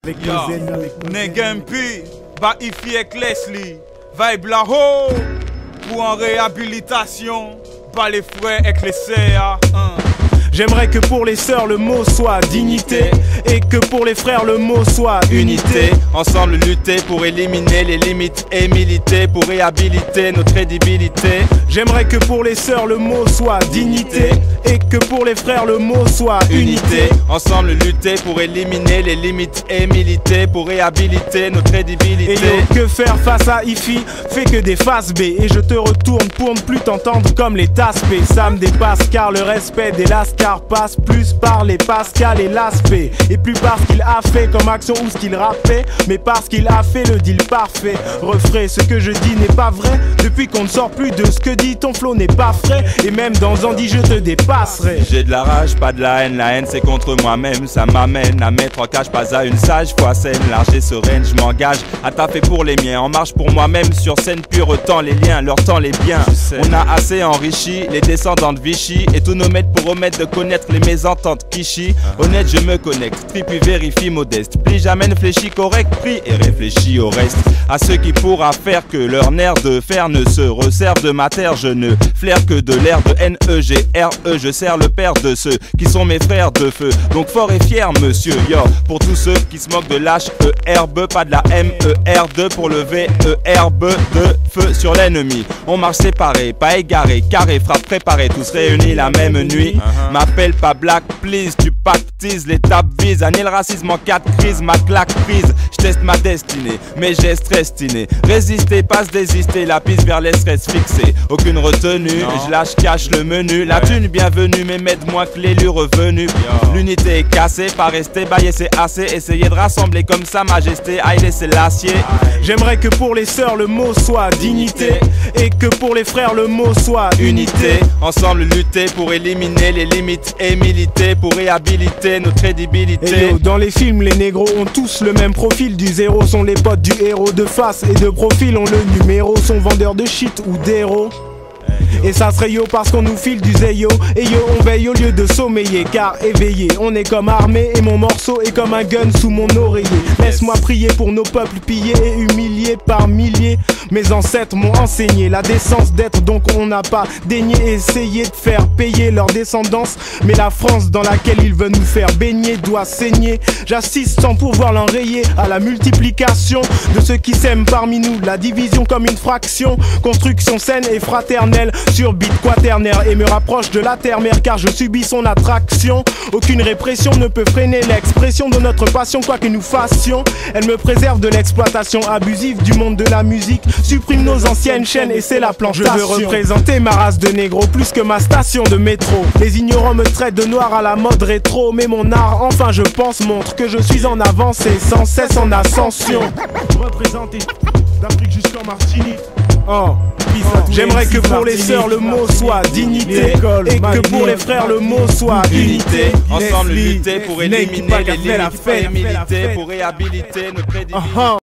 Negempi, ba ifi ek Leslie, vibe la ho, pour en réhabilitation, pas les frères avec les CA. J'aimerais que pour les sœurs le mot soit dignité, et que pour les frères le mot soit unité. Ensemble lutter pour éliminer les limites et militer pour réhabiliter notre crédibilité. J'aimerais que pour les sœurs le mot soit dignité, et que pour les frères le mot soit unité. Ensemble lutter pour éliminer les limites et militer pour réhabiliter notre crédibilité. Et yo, que faire face à IFI fait que des faces B. Et je te retourne pour ne plus t'entendre comme les tasses P. Ça me dépasse car le respect des lascars passe plus par les Pascal et l'aspect. Et plus parce qu'il a fait comme action ou ce qu'il rappait, mais parce qu'il a fait le deal parfait. Refrais, ce que je dis n'est pas vrai. Depuis qu'on ne sort plus de ce que dit ton flow n'est pas frais. Et même dans Andy je te dépasserai. J'ai de la rage, pas de la haine c'est contre moi-même. Ça m'amène à mettre en cage pas à une sage fois saine, large et sereine. Je m'engage à taper pour les miens, en marche pour moi-même sur scène pure. Autant les liens, leur temps les biens. On a assez enrichi les descendants de Vichy et tous nos maîtres pour omettre de connaître les mésententes Kishi. Honnête je me connecte, tri puis vérifie modeste. Plie jamais ne fléchis correct, prie et réfléchis au reste. À ceux qui pourra faire que leur nerf de fer ne se resserve de ma terre. Je ne flaire que de l'air de N-E-G-R-E. Je sers le père de ceux qui sont mes frères de feu. Donc fort et fier monsieur, yo. Pour tous ceux qui se moquent de l'H-E-R-B, pas de la M-E-R-2 pour le V-E-R-B de feu sur l'ennemi. On marche séparés, pas égarés, carré, frappe préparée, tous réunis la même nuit. M'appelle pas black, please, tu pactises, l'étape vise. Année le racisme en 4 crises, ma claque prise. J'teste ma destinée, mes gestes restinés. Résister, pas se désister, la piste vers les stress fixée. Aucune retenue, je lâche, cache le menu. La thune bienvenue, mais m'aide-moi que l'élu revenu. L'unité est cassée, pas rester baillé c'est assez. Essayez de rassembler comme sa majesté, aïe laissez l'acier. J'aimerais que pour les sœurs le mot soit dignité, et que pour les frères le mot soit unité. Ensemble lutter pour éliminer les limites et militer pour réhabiliter notre crédibilité. Et yo, dans les films les négros ont tous le même profil. Du zéro sont les potes du héros, de face et de profil ont le numéro, sont vendeurs de shit ou d'héros. Et ça serait yo parce qu'on nous file du zéyo. Et yo on veille au lieu de sommeiller, car éveillé on est comme armé. Et mon morceau est comme un gun sous mon oreiller. Laisse-moi prier pour nos peuples pillés et humiliés par milliers. Mes ancêtres m'ont enseigné la décence d'être, donc on n'a pas daigné essayer de faire payer leur descendance. Mais la France dans laquelle ils veulent nous faire baigner doit saigner. J'assiste sans pouvoir l'enrayer à la multiplication de ceux qui s'aiment parmi nous. La division comme une fraction, construction saine et fraternelle sur beat quaternaire, et me rapproche de la terre-mère car je subis son attraction. Aucune répression ne peut freiner l'expression de notre passion, quoi que nous fassions. Elle me préserve de l'exploitation abusive du monde de la musique, supprime nos anciennes chaînes et c'est la plantation. Je veux représenter ma race de négro plus que ma station de métro. Les ignorants me traitent de noir à la mode rétro, mais mon art, enfin je pense, montre que je suis en avance et sans cesse en ascension. Représenter d'Afrique jusqu'en Martinique. J'aimerais que pour les sœurs le mot soit dignité, et que pour les frères le mot soit unité. Ensemble lutter pour éliminer les limites et militer pour réhabiliter notre crédibilité.